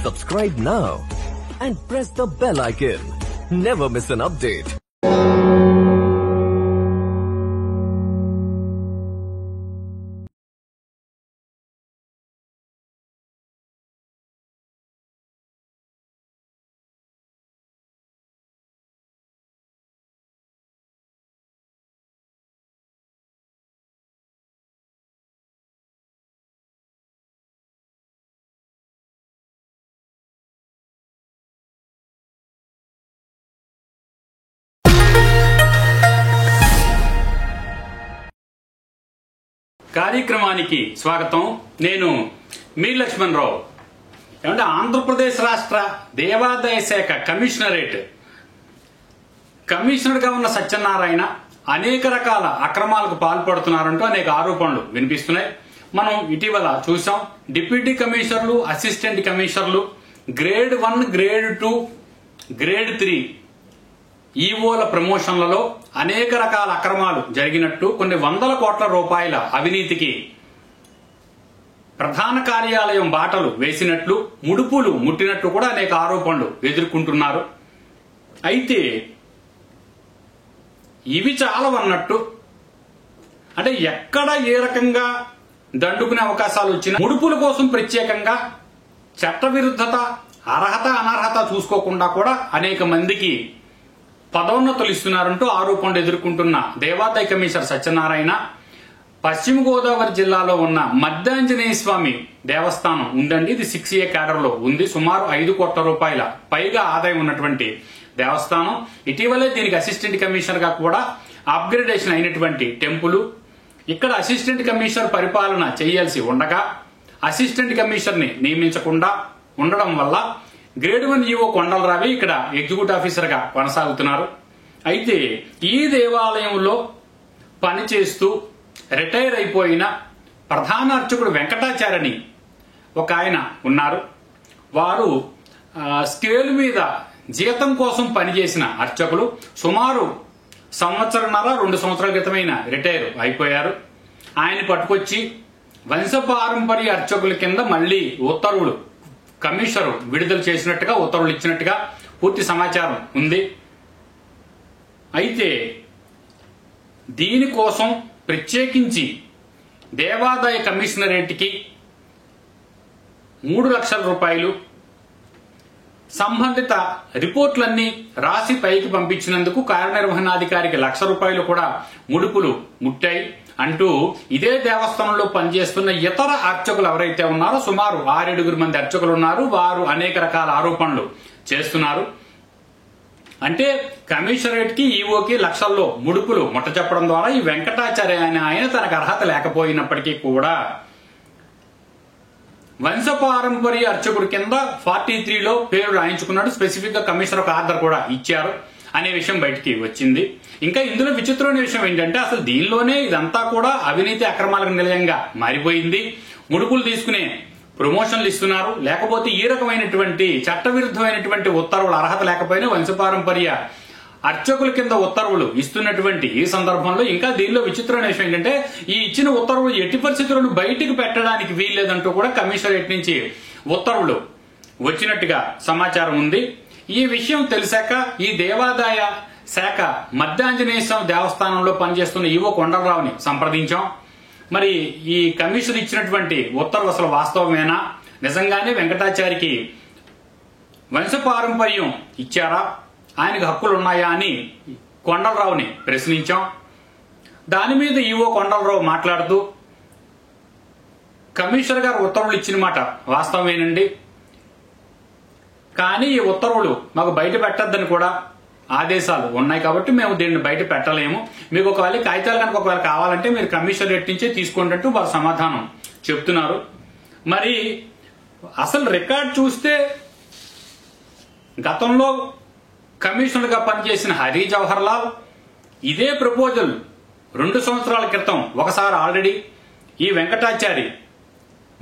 Subscribe now and press the bell icon. Never miss an update. కార్యక్రమానికి స్వాగతం. నేను మీ లక్ష్మణ్ రావు. ఏమంటే ఆంధ్రప్రదేశ్ రాష్ట్ర దేవాదాయ శాఖ కమిషనర్గా ఉన్న సత్యనారాయణ అనేక రకాల అక్రమాలకు పాల్పడుతున్నారంటూ అనేక ఆరోపణలు వినిపిస్తున్నాయి. మనం ఇటీవల చూసాం. డిప్యూటీ కమిషనర్లు, అసిస్టెంట్ కమిషనర్లు, గ్రేడ్ 1, గ్రేడ్ 2, గ్రేడ్ 3 ఈవోల ప్రమోషన్లలో అనేక రకాల అక్రమాలు జరిగినట్టు, కొన్ని వందల కోట్ల రూపాయల అవినీతికి ప్రధాన కార్యాలయం బాటలు వేసినట్లు, ముడుపులు ముట్టినట్టు కూడా అనేక ఆరోపణలు ఎదుర్కొంటున్నారు. అయితే ఇవి చాలవన్నట్టు, అంటే ఎక్కడ ఏ రకంగా దండుకునే అవకాశాలు వచ్చినా ముడుపుల కోసం ప్రత్యేకంగా చట్టవిరుద్ధత, అర్హత అనర్హత చూసుకోకుండా కూడా అనేక మందికి పదోన్నతులు ఇస్తున్నారంటూ ఆరోపణలు ఎదుర్కొంటున్న దేవాదాయ కమిషనర్ సత్యనారాయణ పశ్చిమ గోదావరి జిల్లాలో ఉన్న మద్దాంజనేయ స్వామి దేవస్థానం ఉందండి. ఇది 6A క్యాడర్లో ఉంది. సుమారు 5 కోట్ల రూపాయల పైగా ఆదాయం ఉన్నటువంటి దేవస్థానం. ఇటీవలే దీనికి అసిస్టెంట్ కమిషనర్ గా కూడా అప్గ్రేడేషన్ అయినటువంటి టెంపుల్. ఇక్కడ అసిస్టెంట్ కమిషనర్ పరిపాలన చేయాల్సి ఉండగా అసిస్టెంట్ కమిషనర్ ని నియమించకుండా ఉండడం వల్ల గ్రేడ్ 1 ఈవో కొండలరావి ఇక్కడ ఎగ్జిక్యూటివ్ ఆఫీసర్ గా కొనసాగుతున్నారు. అయితే ఈ దేవాలయంలో పనిచేస్తూ రిటైర్ అయిపోయిన ప్రధాన అర్చకుడు వెంకటాచార్యని ఒక ఆయన ఉన్నారు. వారు స్కేల్ మీద జీతం కోసం పనిచేసిన అర్చకులు. సుమారు 1.5-2 సంవత్సరాల క్రితమైన రిటైర్ అయిపోయారు. ఆయన పట్టుకొచ్చి వంశపారంపర్య అర్చకుల కింద మళ్లీ ఉత్తర్వులు కమిషనర్ విడుదల చేసినట్టుగా, ఉత్తర్వులు ఇచ్చినట్టుగా పూర్తి సమాచారం ఉంది. అయితే దీనికోసం ప్రత్యేకించి దేవాదాయ కమిషనరేట్కి 3 లక్షల రూపాయలు, సంబంధిత రిపోర్టులన్నీ రాసి పైకి పంపించినందుకు కార్యనిర్వహణాధికారికి 1 లక్ష రూపాయలు కూడా ముడుపులు ముట్టాయి అంటూ ఇదే దేవస్థానంలో పనిచేస్తున్న ఇతర అర్చకులు ఎవరైతే ఉన్నారో సుమారు 6-7 మంది అర్చకులు ఉన్నారు. వారు అనేక రకాల ఆరోపణలు చేస్తున్నారు. అంటే కమిషనరేట్ కి, ఈవోకి లక్షల్లో ముడుపులు ముట్ట చెప్పడం ద్వారా ఈ వెంకటాచార్య అనే ఆయన తనకు అర్హత లేకపోయినప్పటికీ కూడా వంశపారంపర్య అర్చకుడి కింద 43లో పేరు రాయించుకున్నాడు. స్పెసిఫిక్ గా కమిషనర్ ఒక ఆర్డర్ కూడా ఇచ్చారు అనే విషయం బయటికి వచ్చింది. ఇంకా ఇందులో విచిత్రమైన విషయం ఏంటంటే అసలు దీనిలోనే ఇదంతా కూడా అవినీతి అక్రమాలకు నిలయంగా మారిపోయింది. ముడుపులు తీసుకునే ప్రమోషన్లు ఇస్తున్నారు. లేకపోతే ఈ రకమైనటువంటి చట్టవిరుద్ధమైనటువంటి ఉత్తర్వులు అర్హత లేకపోయినా వంశపారంపర్య అర్చకుల కింద ఉత్తర్వులు ఇస్తున్నటువంటి ఈ సందర్భంలో ఇంకా దీనిలో విచిత్రమైన విషయం ఏంటంటే ఈ ఇచ్చిన ఉత్తర్వులు ఎట్టి పరిస్థితులను బయటికి పెట్టడానికి వీల్లేదంటూ కూడా కమిషనరేట్ నుంచి ఉత్తర్వులు వచ్చినట్టుగా సమాచారం ఉంది. ఈ విషయం తెలిసాక ఈ దేవాదాయ శాఖ మద్దాంజనేయ స్వామి దేవస్థానంలో పనిచేస్తున్న ఈవో కొండలరావుని సంప్రదించాం. మరి ఈ కమిషనర్ ఇచ్చినటువంటి ఉత్తర్వు అసలు వాస్తవమేనా, నిజంగానే వెంకటాచారికి వంశపారంపర్యం ఇచ్చారా, ఆయనకు హక్కులు ఉన్నాయా అని కొండలరావుని ప్రశ్నించాం. దాని మీద ఈవో కొండలరావు మాట్లాడుతూ కమిషనర్ గారు ఉత్తర్వులు ఇచ్చిన మాట వాస్తవమేనండి, కానీ ఈ ఉత్తర్వులు మాకు బయట పెట్టద్దని కూడా ఆదేశాలు ఉన్నాయి కాబట్టి మేము దీన్ని బయట పెట్టలేము. మీకు ఒకవేళ కాగితాలు కనుక ఒకవేళ కావాలంటే మీరు కమిషనరేట్ నుంచే తీసుకోండి వారు సమాధానం చెప్తున్నారు. మరి అసలు రికార్డ్ చూస్తే గతంలో కమిషనర్ గా పనిచేసిన హరి జవహర్ లాల్ ఇదే ప్రపోజల్ 2 సంవత్సరాల క్రితం ఒకసారి ఆల్రెడీ ఈ వెంకటాచారి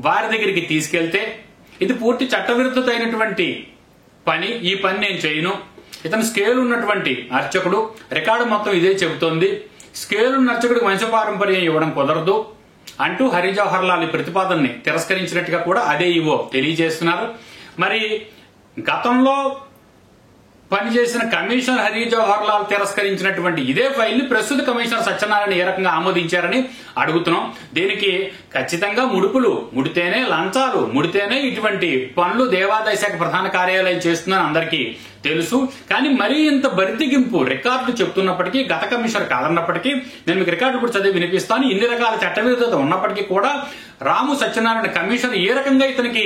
వారి దగ్గరికి తీసుకెళ్తే ఇది పూర్తి చట్టవిరుద్ధత అయినటువంటి పని, ఈ పని నేను చేయను, ఇతను స్కేల్ ఉన్నటువంటి అర్చకుడు, రికార్డు మొత్తం ఇదే చెబుతోంది, స్కేల్ ఉన్న అర్చకుడికి వంశపారంపర్యం ఇవ్వడం కుదరదు అంటూ హరి జవహర్ లాల్ ప్రతిపాదనని తిరస్కరించినట్టుగా కూడా అదే ఈవో తెలియజేస్తున్నారు. మరి గతంలో పనిచేసిన కమిషనర్ హరి జవహర్ లాల్ తిరస్కరించినటువంటి ఇదే ఫైల్ ని ప్రస్తుత కమిషనర్ సత్యనారాయణ ఏ రకంగా ఆమోదించారని అడుగుతున్నాం. దీనికి ఖచ్చితంగా ముడితేనే లంచాలు ముడితేనే ఇటువంటి పనులు దేవాదాయ శాఖ ప్రధాన కార్యాలయం చేస్తుందని అందరికీ తెలుసు. కానీ మరీ ఇంత బరితెగింపు రికార్డు చెప్తున్నప్పటికీ, గత కమిషనర్ కాదన్నప్పటికీ, నేను మీకు రికార్డు కూడా చదివి వినిపిస్తాను. ఇన్ని రకాల చట్టవిరుద్ధత ఉన్నప్పటికీ కూడా రాము సత్యనారాయణ కమిషనర్ ఏ రకంగా ఇతనికి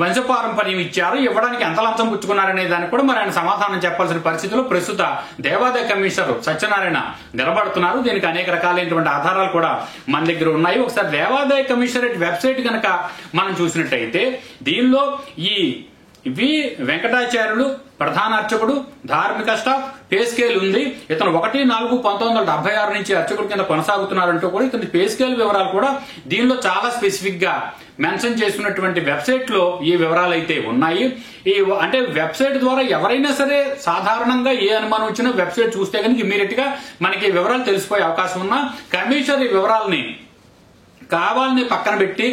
వంశపారంపర్యం ఇచ్చారు, ఇవ్వడానికి ఎంత లంచం పుచ్చుకున్నారనే దానికి కూడా మరి ఆయన సమాధానం చెప్పాల్సిన పరిస్థితిలో ప్రస్తుత దేవాదాయ కమిషనర్ సత్యనారాయణ నిలబడుతున్నారు. దీనికి అనేక రకాలైనటువంటి ఆధారాలు కూడా మన దగ్గర ఉన్నాయి. ఒకసారి దేవాదాయ కమిషనరేట్ వెబ్సైట్ కనుక మనం చూసినట్టయితే దీనిలో ఈ వి వెంకటాచార్యులు ప్రధాన అర్చకుడు, ధార్మిక స్టాఫ్, పే స్కేల్ ఉంది. ఇతను 1/4/1976 నుంచి అర్చకుడి కింద కొనసాగుతున్నారంటూ కూడా ఇతని పే స్కేల్ వివరాలు కూడా దీనిలో చాలా స్పెసిఫిక్ గా మెన్షన్ చేసినటువంటి వెబ్సైట్ లో ఈ వివరాలు అయితే ఉన్నాయి. అంటే వెబ్సైట్ ద్వారా ఎవరైనా సరే సాధారణంగా ఏ అనుమానం వచ్చినా వెబ్సైట్ చూస్తే కనుక ఇమీడియట్ గా మనకి వివరాలు తెలిసిపోయే అవకాశం ఉన్నా కమిషనర్ ఈ వివరాలని కావాలని పక్కన పెట్టి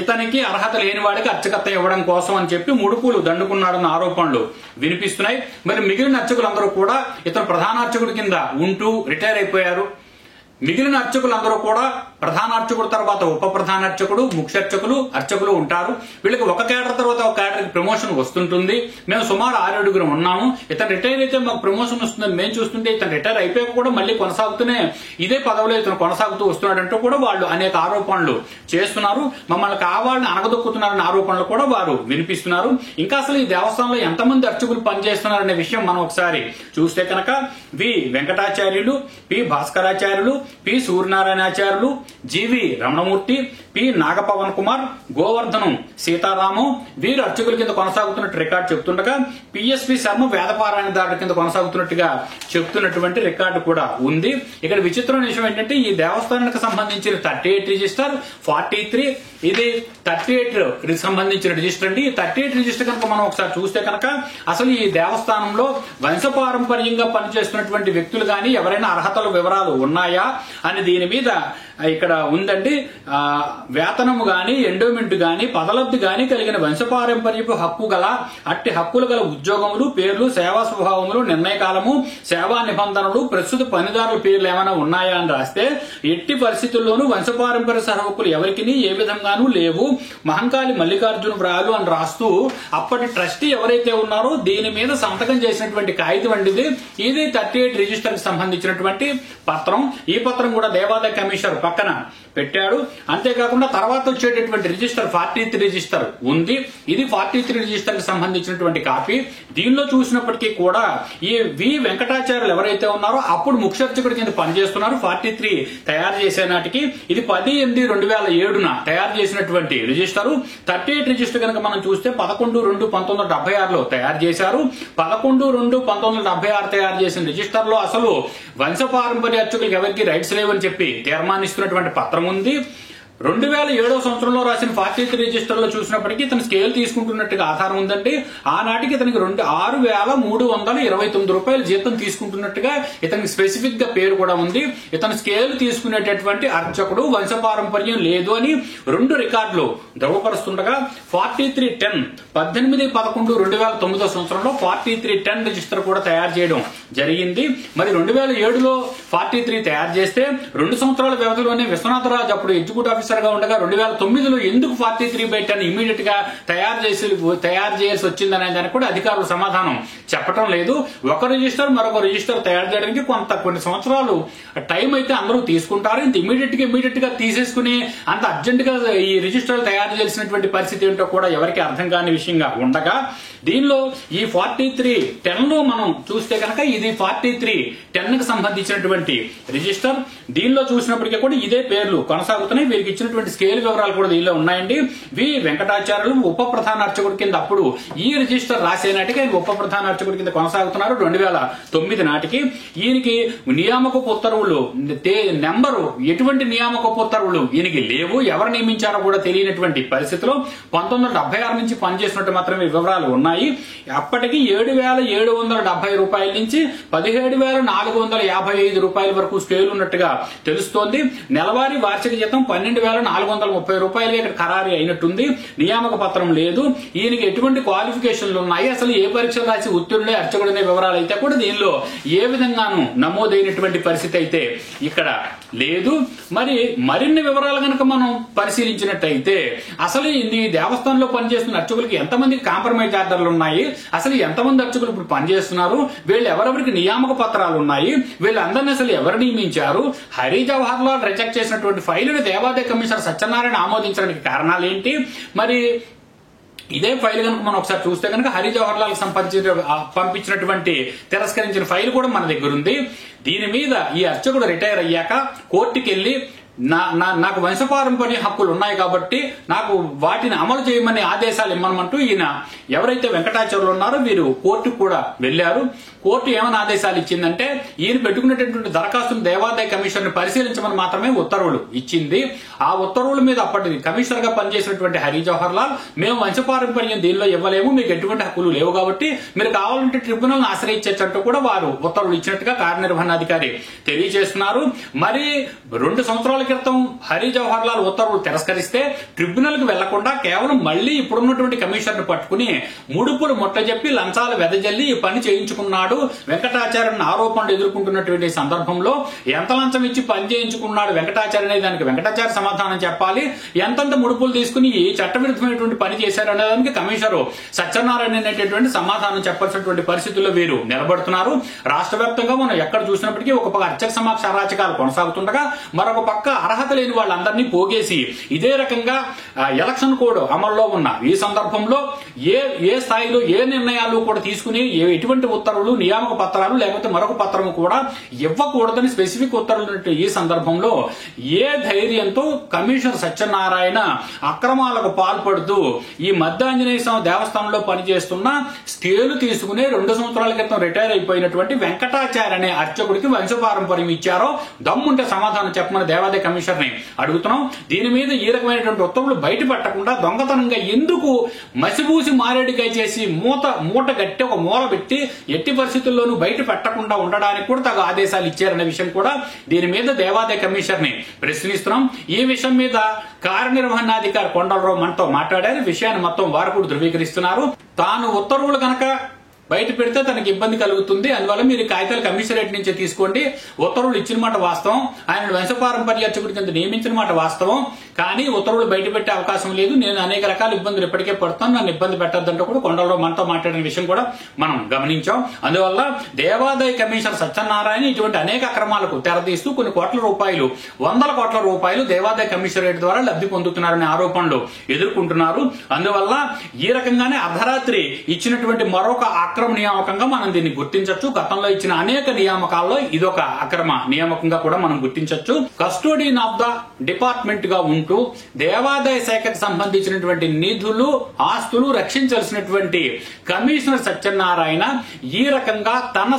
ఇతనికి అర్హత లేని వాడికి అర్చకత్వం ఇవ్వడం కోసం అని చెప్పి ముడుపులు దండుకున్నాడన్న ఆరోపణలు వినిపిస్తున్నాయి. మరి మిగిలిన అర్చకులందరూ కూడా ఇతను ప్రధాన అర్చకుడి కింద ఉంటూ రిటైర్ అయిపోయారు. మిగిలిన అర్చకులందరూ కూడా ప్రధాన అర్చకుడు తర్వాత ఉప ప్రధాన అర్చకుడు, ముఖ్య అర్చకులు ఉంటారు. వీళ్ళకి ఒక కేడర్ తర్వాత ఒక కేడర్కి ప్రమోషన్ వస్తుంటుంది. మేము సుమారు 6 ఉన్నాము. ఇతను రిటైర్ అయితే మాకు ప్రమోషన్ వస్తుందని మేము చూస్తుంటే ఇతను రిటైర్ అయిపోయాక కూడా మళ్ళీ కొనసాగుతూనే ఇదే పదవిలో ఇతను కొనసాగుతూ వస్తున్నాడంటూ కూడా వాళ్ళు అనేక ఆరోపణలు చేస్తున్నారు. మమ్మల్ని కావాలని అనగదొక్కుతున్నారనే ఆరోపణలు కూడా వారు వినిపిస్తున్నారు. ఇంకా అసలు ఈ దేవస్థానంలో ఎంతమంది అర్చకులు పనిచేస్తున్నారనే విషయం మనం ఒకసారి చూస్తే కనుక వి వెంకటాచార్యులు, పి భాస్కరాచార్యులు, పి సూర్యనారాయణాచార్యులు, జీవి రమణమూర్తి, పి నాగపవన్ కుమార్, గోవర్ధనం సీతారాము వీరు అర్చకుల కింద కొనసాగుతున్నట్టు రికార్డు చెప్తుండగా పిఎస్పి శర్మ వేదపారాయణదారుడి కింద కొనసాగుతున్నట్టుగా చెప్తున్నటువంటి రికార్డు కూడా ఉంది. ఇక్కడ విచిత్రమైన విషయం ఏంటంటే ఈ దేవస్థానానికి సంబంధించిన 38 రిజిస్టర్, 43 ఇది 38 సంబంధించిన రిజిస్టర్ అండి. ఈ 38 రిజిస్టర్ కనుక మనం ఒకసారి చూస్తే కనుక అసలు ఈ దేవస్థానంలో వంశపారంపర్యంగా పనిచేస్తున్నటువంటి వ్యక్తులు గాని ఎవరైనా అర్హతల వివరాలు ఉన్నాయా అని దీని మీద ఇక్కడ ఉందండి. వేతనము గాని, ఎండోమెంట్ గాని, పదలబ్ధి గాని కలిగిన వంశపారంపర్యపు హక్కు గల అట్టి హక్కులు గల ఉద్యోగములు, పేర్లు, సేవా స్వభావములు, నిర్ణయ కాలము, సేవా నిబంధనలు, ప్రస్తుత పనిదారుల పేర్లు ఏమైనా ఉన్నాయా అని రాస్తే ఎట్టి పరిస్థితుల్లోనూ వంశపారంపర్య సహకులు ఎవరికి ఏ విధంగానూ లేవు. మహంకాళి మల్లికార్జున వ్రాలు అని రాస్తూ అప్పటి ట్రస్టీ ఎవరైతే ఉన్నారో దీని మీద సంతకం చేసినటువంటి కాగితం వంటిది. ఇది 38 రిజిస్టర్ కి సంబంధించినటువంటి పత్రం. ఈ పత్రం కూడా దేవాదాయ కమిషనర్ పక్కన పెట్టాడు. అంతేకాకుండా తర్వాత వచ్చేటటువంటి రిజిస్టర్ 43 రిజిస్టర్ ఉంది. ఇది 43 రిజిస్టర్ కి సంబంధించినటువంటి కాపీ. దీనిలో చూసినప్పటికీ కూడా ఈ వి వెంకటాచార్యులు ఎవరైతే ఉన్నారో అప్పుడు ముఖ్యార్చకుడి కింద పనిచేస్తున్నారు. 43 తయారు చేసే నాటికి ఇది 10/8/2007 తయారు చేసినటువంటి రిజిస్టర్. 38 రిజిస్టర్ కనుక మనం చూస్తే 11/2/1976 తయారు చేశారు. 11/2/1976 తయారు చేసిన రిజిస్టర్ లో అసలు వంశపారంపర్య అర్చకులకు ఎవరికి రైట్స్ లేవని చెప్పి తీర్మానిస్తున్నటువంటి పత్రం ఉంది. 2007 సంవత్సరంలో రాసిన 43 రిజిస్టర్ లో చూసినప్పటికీ ఇతను స్కేల్ తీసుకుంటున్నట్టుగా ఆధారం ఉందండి. ఆనాటికి ఇతనికి 6,329 రూపాయలు జీతం తీసుకుంటున్నట్టుగా ఇతనికి స్పెసిఫిక్ గా పేరు కూడా ఉంది. ఇతను స్కేల్ తీసుకునేటటువంటి అర్చకుడు, వంశపారంపర్యం లేదు అని 2 రికార్డులు ధృవపరుస్తుండగా 4310 18/11/2009 సంవత్సరంలో 4310 రిజిస్టర్ కూడా తయారు చేయడం జరిగింది. మరి 2007లో 43 తయారు చేస్తే 2 సంవత్సరాల వ్యవధిలోనే విశ్వనాథరాజు అప్పుడు ఎగ్జిక్యూటివ్ ఆఫీసర్ గా ఉండగా 2009లో ఎందుకు 43/10 ఇమీడియట్ గా తయారు చేయాల్సి వచ్చిందనే దానికి కూడా అధికారులు సమాధానం చెప్పడం లేదు. ఒక రిజిస్టర్ మరొక రిజిస్టర్ తయారు చేయడానికి కొన్ని సంవత్సరాలు టైం అయితే అందరూ తీసుకుంటారు. ఇంత ఇమీడియట్ గా తీసేసుకుని అంత అర్జెంట్ గా ఈ రిజిస్టర్లు తయారు చేయాల్సినటువంటి పరిస్థితి ఏంటో కూడా ఎవరికి అర్థం కాని విషయంగా ఉండగా దీనిలో ఈ 4310 లో మనం చూస్తే కనుక ఇది 4310 కి సంబంధించినటువంటి రిజిస్టర్. దీనిలో చూసినప్పటికీ కూడా ఇదే పేర్లు కొనసాగుతున్నాయి. వీరికి ఇచ్చినటువంటి స్కేల్ వివరాలు కూడా దీనిలో ఉన్నాయండి. వి వెంకటాచార్యులు ఉప ప్రధాన అర్చకుడి కింద అప్పుడు ఈ రిజిస్టర్ రాసే నాటికి ఆయన ఉప ప్రధాన అర్చకుడి కింద కొనసాగుతున్నారు. 2009 నాటికి ఈయనకి నియామక ఉత్తర్వులు నెంబరు ఎటువంటి నియామక ఉత్తర్వులు ఈయనకి లేవు. ఎవరు నియమించారో కూడా తెలియనటువంటి పరిస్థితిలో 1976 నుంచి పనిచేసినట్టు మాత్రమే వివరాలు ఉన్నాయి. అప్పటికి 7,770 రూపాయల నుంచి 17,455 రూపాయల వరకు స్కేల్ ఉన్నట్టుగా తెలుస్తోంది. నెలవారీ వార్షిక జీతం 22,430 ఇక్కడ ఖరారు అయినట్టుంది. నియామక పత్రం లేదు. ఈయనకి ఎటువంటి క్వాలిఫికేషన్లు ఉన్నాయి, అసలు ఏ పరీక్షలు రాసి ఉత్తీర్ణుడే అర్చకుడనే వివరాలు అయితే కూడా దీనిలో ఏ విధంగానూ నమోదైనటువంటి పరిస్థితి అయితే ఇక్కడ లేదు. మరి మరిన్ని వివరాలు కనుక మనం పరిశీలించినట్టయితే అసలు ఈ దేవస్థానంలో పనిచేస్తున్న అర్చకులకి ఎంతమందికి కాంప్రమైజ్ ఆర్డర్లు ఉన్నాయి, అసలు ఎంతమంది అర్చకులు ఇప్పుడు పనిచేస్తున్నారు, వీళ్ళు ఎవరెవరికి నియామక పత్రాలు ఉన్నాయి, వీళ్ళందరినీ అసలు ఎవరు నియమించారు, హరి జవహర్ లాల్ రిజెక్ట్ చేసినటువంటి ఫైలుని దేవాదాయ కమిషనర్ సత్యనారాయణ ఆమోదించడానికి కారణాలు ఏంటి, మరి ఇదే ఫైల్ కనుక మనం ఒకసారి చూస్తే కనుక హరి జవహర్ లాల్ పంపించినటువంటి తిరస్కరించిన ఫైల్ కూడా మన దగ్గర ఉంది. దీని మీద ఈ అర్చకుడు రిటైర్ అయ్యాక కోర్టుకి వెళ్లి నాకు వంశపారంపర్య హక్కులు ఉన్నాయి కాబట్టి నాకు వాటిని అమలు చేయమని ఆదేశాలు ఇమ్మనమంటూ ఈయన ఎవరైతే వెంకటాచార్యులు ఉన్నారో వీరు కోర్టుకు కూడా వెళ్లారు. కోర్టు ఏమైనా ఆదేశాలు ఇచ్చిందంటే ఈయన పెట్టుకున్నటువంటి దరఖాస్తును దేవాదాయ కమిషన్ పరిశీలించమని మాత్రమే ఉత్తర్వులు ఇచ్చింది. ఆ ఉత్తర్వుల మీద అప్పటి కమిషనర్ గా పనిచేసినటువంటి హరి జవహర్ లాల్ మేము వంశపారంపర్యం దీనిలో ఇవ్వలేము, మీకు ఎటువంటి హక్కులు లేవు కాబట్టి మీరు కావాలంటే ట్రిబ్యునల్ ఆశ్రయించంటూ కూడా వారు ఉత్తర్వులు ఇచ్చినట్టుగా కార్యనిర్వహణాధికారి తెలియజేస్తున్నారు. మరి 2 సంవత్సరాల క్రితం హరి జవహర్ లాల్ ఉత్తర్వులు తిరస్కరిస్తే ట్రిబ్యునల్ కు వెళ్లకుండా కేవలం మళ్లీ ఇప్పుడున్నటువంటి కమిషనర్ ను పట్టుకుని ముడుపులు ముట్టజెప్పి లంచాలు వెదజల్లి ఈ పని చేయించుకున్నాడు. వెంకటాచార్యుని ఆరోపణలు ఎదుర్కొంటున్నటువంటి సందర్భంలో ఎంత లంచం ఇచ్చి పని చేయించుకున్నాడు వెంకటాచార్య అనే దానికి వెంకటాచార్య సమాధానం చెప్పాలి, ఎంతంత ముడుపులు తీసుకుని ఈ చట్టవిరుద్ధమైనటువంటి పని చేశారు అనే దానికి కమిషనర్ సత్యనారాయణ అనేటటువంటి సమాధానం చెప్పాల్సినటువంటి పరిస్థితుల్లో వీరు నిలబడుతున్నారు. రాష్ట్ర వ్యాప్తంగా మనం ఎక్కడ చూసినప్పటికీ ఒక పక్క అర్చక సమాక్ష అరాచకాలు కొనసాగుతుండగా మరొక పక్క అర్హత లేని వాళ్ళందరినీ పోగేసి ఇదే రకంగా ఎలక్షన్ కోడ్ అమల్లో ఉన్న ఈ సందర్భంలో ఏ స్థాయిలో ఏ నిర్ణయాలు కూడా తీసుకుని ఎటువంటి ఉత్తర్వులు నియామక పత్రాలు లేకపోతే మరొక పత్రము కూడా ఇవ్వకూడదని స్పెసిఫిక్ ఉత్తర్వులు ఈ సందర్భంలో ఏ ధైర్యంతో కమిషనర్ సత్యనారాయణ అక్రమాలకు పాల్పడుతూ ఈ మధ్యాంజనేయ స్వామి దేవస్థానంలో పనిచేస్తున్న స్టేలు తీసుకునే 2 సంవత్సరాల క్రితం రిటైర్ అయిపోయినటువంటి వెంకటాచార్య అనే అర్చకుడికి వంశపారంపర్యం ఇచ్చారో దమ్ముంటే సమాధానం చెప్పమని దేవాదాయ కమిషనర్ ని అడుగుతున్నాం. దీని మీద ఈ రకమైనటువంటి ఉత్తర్వులు బయట పెట్టకుండా దొంగతనంగా ఎందుకు మసిబూసి మారేడుకాయ చేసి మూట గట్టి ఒక మూల పెట్టి ఎట్టి పరిస్థితుల్లోనూ బయట పెట్టకుండా ఉండడానికి కూడా తగు ఆదేశాలు ఇచ్చారనే విషయం కూడా దీని మీద దేవాదాయ కమిషనర్ ని ప్రశ్నిస్తున్నాం. ఈ విషయం మీద కార్యనిర్వహణాధికారి కొండలరావు మనతో మాట్లాడారు. విషయాన్ని మొత్తం వారు కూడా ధృవీకరిస్తున్నారు. తాను ఉత్తర్వులు కనుక బయట పెడితే తనకి ఇబ్బంది కలుగుతుంది, అందువల్ల మీరు కాగితాలు కమిషనరేట్ నుంచే తీసుకోండి, ఉత్తర్వులు ఇచ్చిన మాట వాస్తవం, ఆయన వంశపారంపర్య అర్చకుడి కింద నియమించిన మాట వాస్తవం, కానీ ఉత్తర్వులు బయట పెట్టే అవకాశం లేదు, నేను అనేక రకాల ఇబ్బందులు ఇప్పటికే పడుతాను, నన్ను ఇబ్బంది పెట్టద్దంటూ కూడా కొండలరావు మనతో మాట్లాడిన విషయం కూడా మనం గమనించాం. అందువల్ల దేవాదాయ కమిషనర్ సత్యనారాయణ ఇటువంటి అనేక అక్రమాలకు తెరదీస్తూ కొన్ని కోట్ల రూపాయలు 100 కోట్ల రూపాయలు దేవాదాయ కమిషనరేట్ ద్వారా లబ్ధి పొందుతున్నారనే ఆరోపణలు ఎదుర్కొంటున్నారు. అందువల్ల ఈ రకంగానే అర్ధరాత్రి ఇచ్చినటువంటి మరొక అక్రమ నియామకంగా మనం దీన్ని గుర్తించవచ్చు. గతంలో ఇచ్చిన అనేక నియామకాల్లో ఇదొక అక్రమ నియామకంగా కూడా మనం గుర్తించవచ్చు. కస్టోడియన్ ఆఫ్ ద డిపార్ట్మెంట్ గా ఉంటూ దేవాదాయ శాఖకు సంబంధించినటువంటి నిధులు ఆస్తులు రక్షించాల్సినటువంటి కమిషనర్ సత్యనారాయణ ఈ రకంగా తన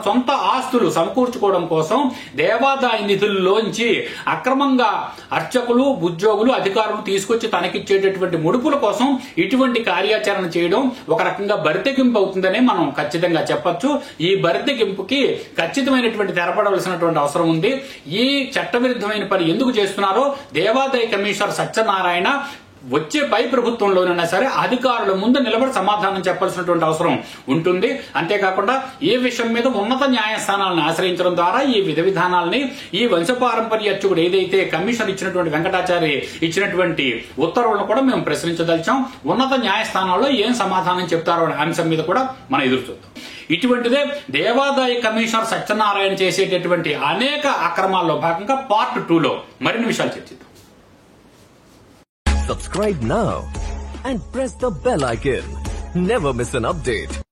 సొంత ఆస్తులు సమకూర్చుకోవడం కోసం దేవాదాయ నిధుల్లోంచి అక్రమంగా అర్చకులు ఉద్యోగులు అధికారులు తీసుకొచ్చి తనకిచ్చేటటువంటి ముడుపుల కోసం ఇటువంటి కార్యాచరణ చేయడం ఒక రకంగా బరితెగింపు అవుతుందనే మనం ఖచ్చితంగా చెప్పొచ్చు. ఈ బరితెగింపుకి ఖచ్చితమైనటువంటి తెరపడవలసినటువంటి అవసరం ఉంది. ఈ చట్టవిరుద్ధమైన పని ఎందుకు చేస్తున్నారో దేవాదాయ కమిషనర్ సత్యనారాయణ వచ్చే పై ప్రభుత్వంలోనైనా సరే అధికారుల ముందు నిలబడి సమాధానం చెప్పాల్సినటువంటి అవసరం ఉంటుంది. అంతేకాకుండా ఈ విషయం మీద ఉన్నత న్యాయస్థానాలను ఆశ్రయించడం ద్వారా ఈ విధానాలని ఈ వంశపారంపర్య అర్చకుడు ఏదైతే కమిషన్ ఇచ్చినటువంటి వెంకటాచార్య ఇచ్చినటువంటి ఉత్తర్వులను కూడా మేము ప్రశ్నించదలిచాం. ఉన్నత న్యాయస్థానాల్లో ఏం సమాధానం చెప్తారో అనే అంశం మీద కూడా మనం ఎదురు చూద్దాం. ఇటువంటిదే దేవాదాయ కమిషనర్ సత్యనారాయణ చేసేటటువంటి అనేక అక్రమాల్లో భాగంగా పార్ట్ 2లో మరిన్ని విషయాలు చర్చిద్దాం. Subscribe now and press the bell icon. Never miss an update.